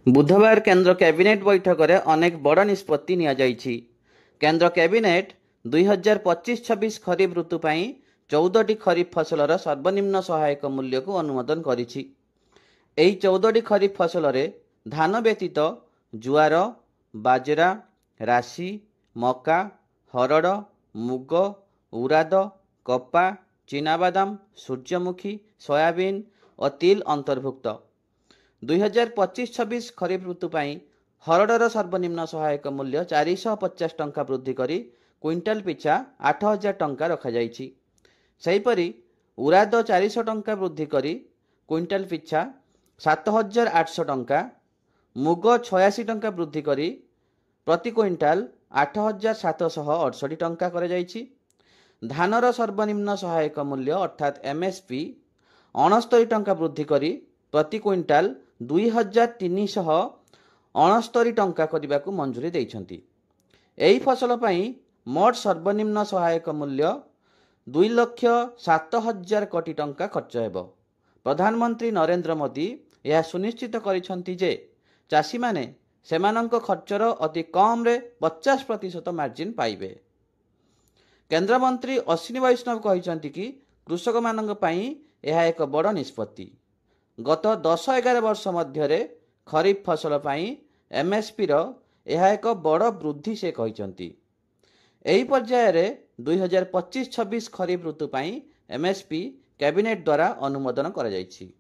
बुधवार केंद्र कैबिनेट बैठक में अनेक बड़ निष्पत्ति नियाଯାଇଛି। केंद्र कैबिनेट 2025-26 खरीफ ऋतु पर 14टी खरीफ फसलर सर्वनिम्न सहायक मूल्य को अनुमोदन करिछि। एही 14टी खरीफ फसल रे धान व्यतीत जुआर, बाजरा, राशि, मका, हरड़, मुग, उराद, कपा, चीनाबादाम, सूर्यमुखी, सोयाबीन और तिल अंतर्भुक्त। 2025-26 खरीफ ऋतु पर हरड़र सर्वनिम्न सहायक मूल्य 450 टंका वृद्धि करी क्विंटाल पिछा 8000 टंका रखाଯାଇଛି। सेहीपरि उराद 400 टंका वृद्धि करी क्विंटाल पिछा 7800 टंका, मुग 86 टंका वृद्धि करी प्रति क्विंटाल 8768 टंका कराଯାଇଛି। धानर सर्वनिम्न सहायक मूल्य अर्थात एमएसपी 69 टंका वृद्धि करी प्रति क्विंटाल 2369 टंका करने को मंजूरी देइछंती। एही फसल पई मोट सर्वनिम्न सहायक मूल्य 2,07,000 कोटी टंका खर्च हेबो। प्रधानमंत्री नरेंद्र मोदी यह सुनिश्चित करिछंती जे चाषी माने सेमानंक खर्चर अति कम रे 50% मार्जिन पाइबे। केंद्र मंत्री अश्विनी वैष्णव कहिछंती कि कृषक मानंक पई यह एक बड़ निष्पत्ति। गत 10-11 वर्ष मध्य खरीफ फसल पई एमएसपी रो यह एक बड़ वृद्धि से कहिछंती। एही पर्याय रे 2025-26 खरीफ ऋतु पई एमएसपी कैबिनेट द्वारा अनुमोदन करा जायछि।